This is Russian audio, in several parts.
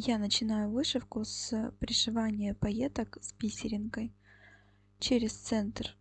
Я начинаю вышивку с пришивания пайеток с бисеринкой. Через центр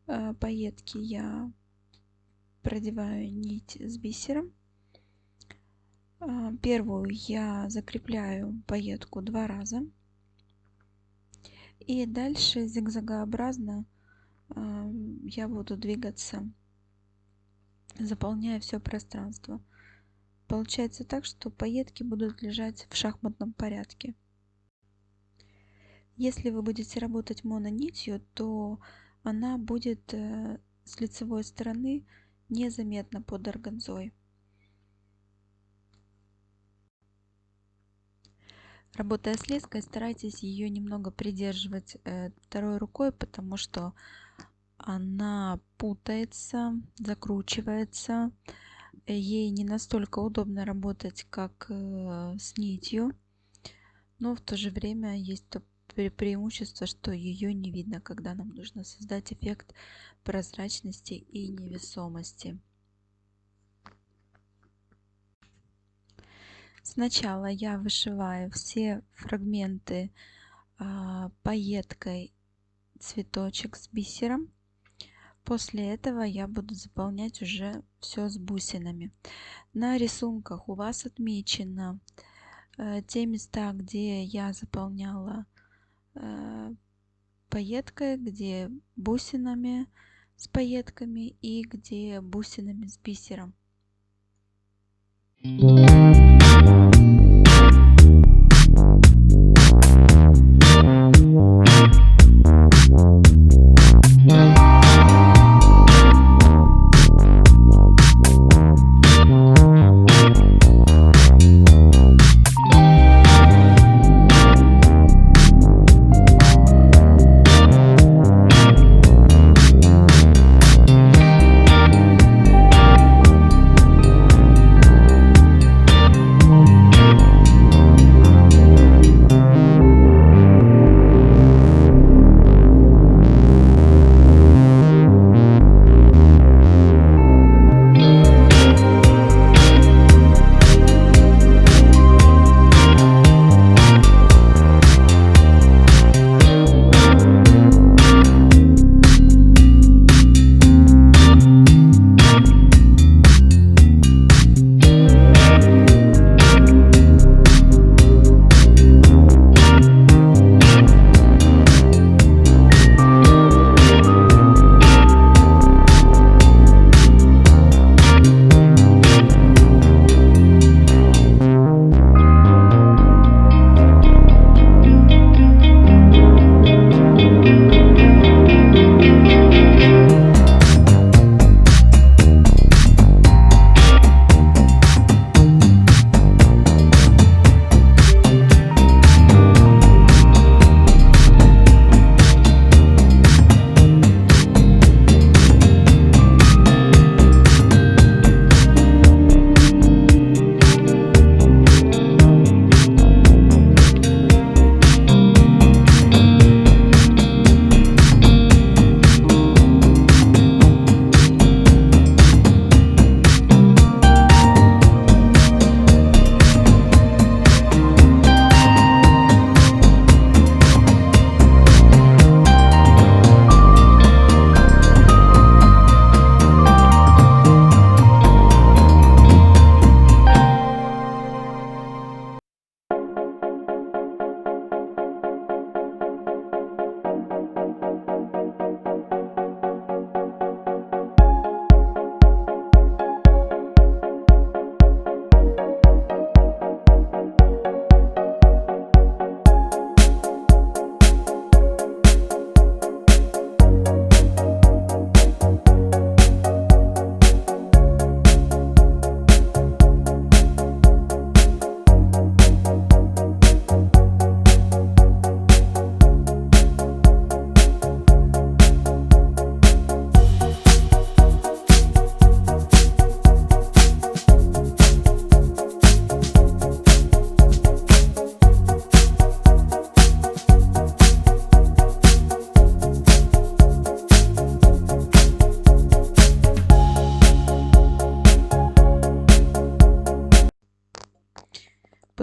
пайетки я продеваю нить с бисером. Первую я закрепляю пайетку 2 раза. И дальше зигзагообразно я буду двигаться, заполняя все пространство. Получается так, что пайетки будут лежать в шахматном порядке. Если вы будете работать мононитью, то она будет с лицевой стороны незаметна под органзой. Работая с леской, старайтесь ее немного придерживать второй рукой, потому что она путается, закручивается. Ей не настолько удобно работать, как с нитью, но в то же время есть то преимущество, что ее не видно, когда нам нужно создать эффект прозрачности и невесомости. Сначала я вышиваю все фрагменты пайеткой цветочек с бисером. После этого я буду заполнять уже все с бусинами. На рисунках у вас отмечено те места, где я заполняла пайеткой, где бусинами с пайетками и где бусинами с бисером.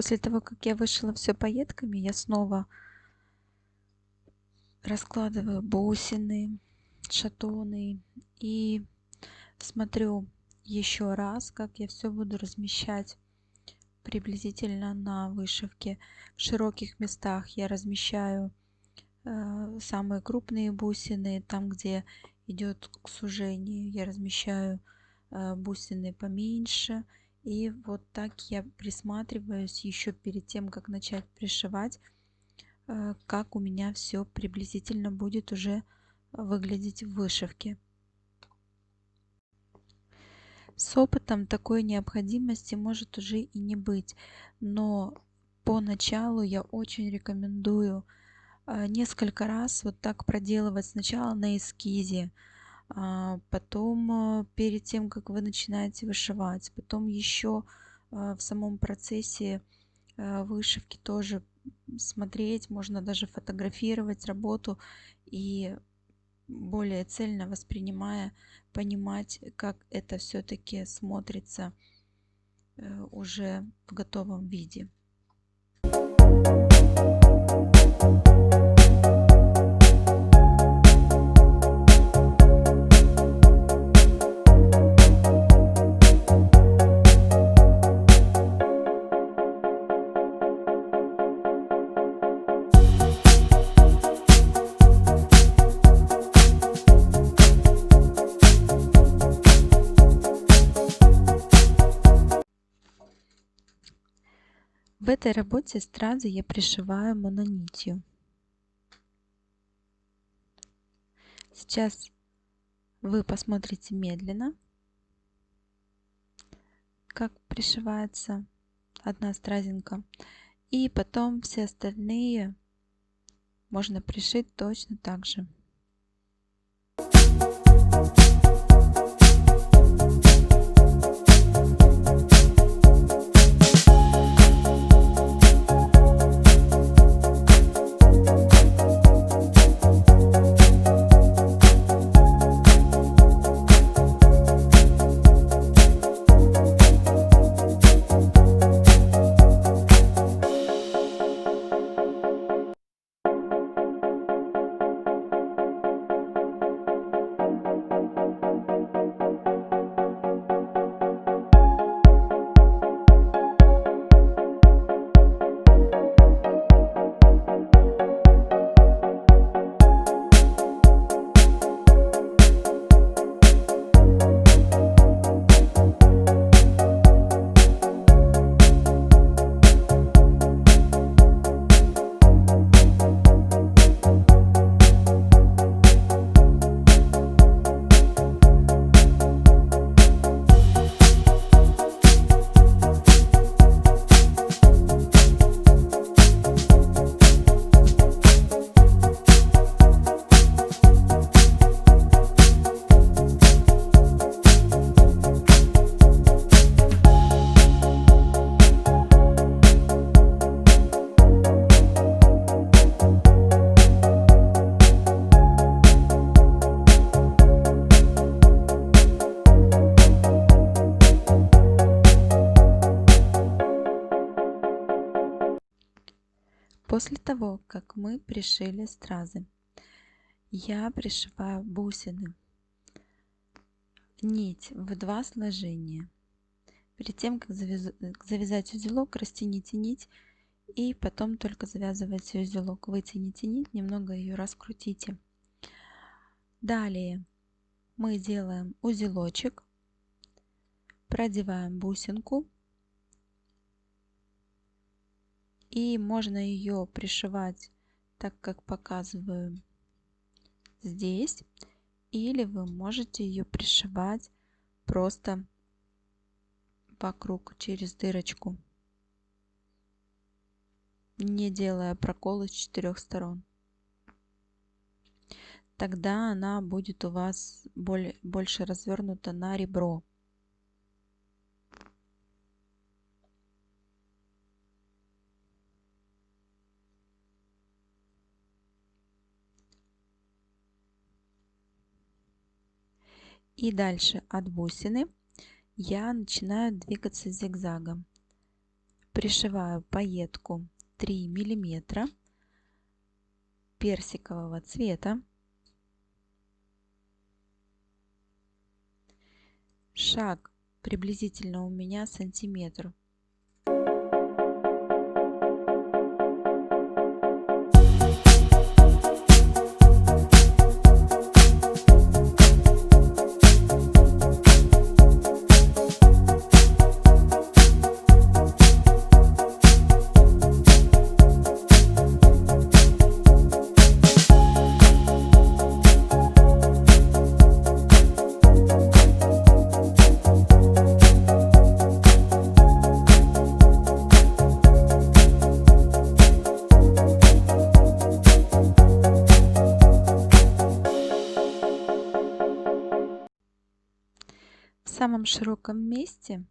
После того, как я вышила все пайетками, я снова раскладываю бусины, шатуны и смотрю еще раз, как я все буду размещать приблизительно на вышивке. В широких местах я размещаю самые крупные бусины, там, где идет к сужению, я размещаю бусины поменьше. И вот так я присматриваюсь еще перед тем, как начать пришивать, как у меня все приблизительно будет уже выглядеть в вышивке. С опытом такой необходимости может уже и не быть, но поначалу я очень рекомендую несколько раз вот так проделывать сначала на эскизе, потом перед тем, как вы начинаете вышивать, потом еще в самом процессе вышивки тоже смотреть, можно даже фотографировать работу и более цельно воспринимая, понимать, как это все-таки смотрится уже в готовом виде. В этой работе стразы я пришиваю мононитью. Сейчас вы посмотрите медленно, как пришивается одна стразинка, и потом все остальные можно пришить точно так же. После того, как мы пришили стразы, я пришиваю бусины, нить в 2 сложения. Перед тем, как завязать узелок, растяните нить и потом только завязывайте узелок. Вытяните нить, немного ее раскрутите. Далее мы делаем узелочек, продеваем бусинку. И можно ее пришивать так, как показываю здесь. Или вы можете ее пришивать просто вокруг через дырочку, не делая проколы с 4 сторон. Тогда она будет у вас больше развернута на ребро. И дальше от бусины я начинаю двигаться зигзагом. пришиваю пайетку 3 миллиметра персикового цвета. Шаг приблизительно у меня сантиметр. В самом широком месте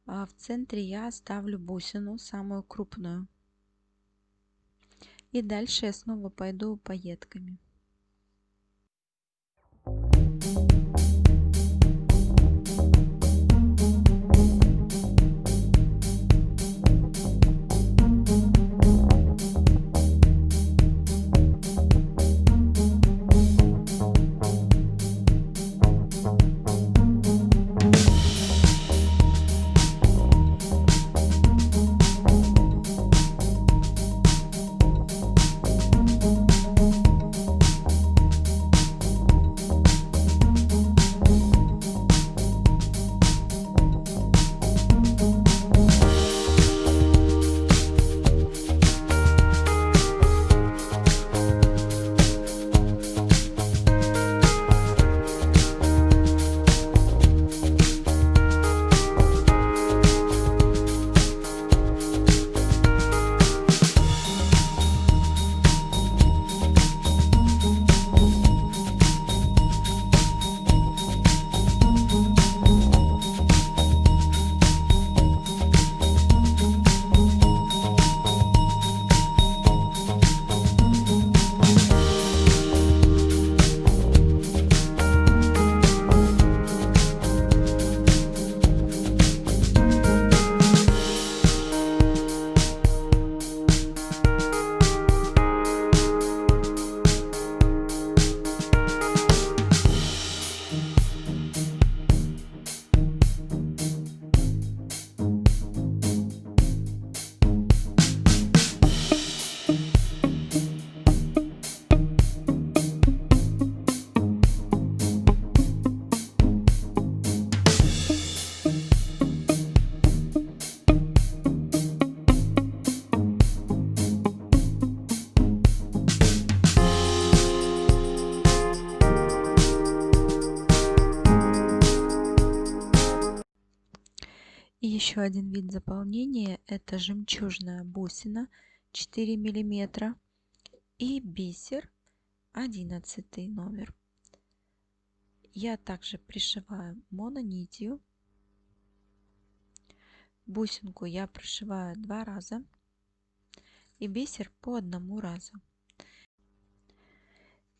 в центре я оставлю бусину, самую крупную. И дальше я снова пойду пайетками. И еще один вид заполнения — это жемчужная бусина 4 миллиметра и бисер 11 номер. Я также пришиваю мононитью. Бусинку я прошиваю 2 раза и бисер по 1 разу.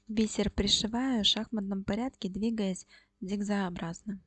Бисер пришиваю в шахматном порядке, двигаясь зигзагообразно.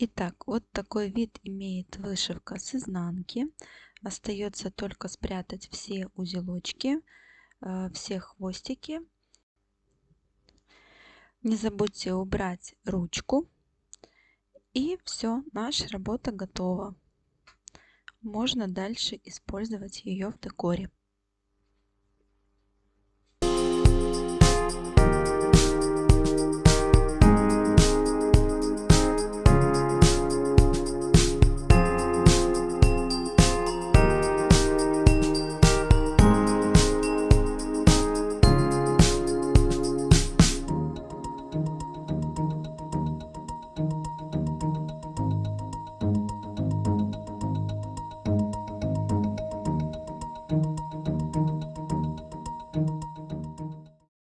Итак, вот такой вид имеет вышивка с изнанки. Остается только спрятать все узелочки, все хвостики. Не забудьте убрать ручку. И все, наша работа готова. Можно дальше использовать ее в декоре.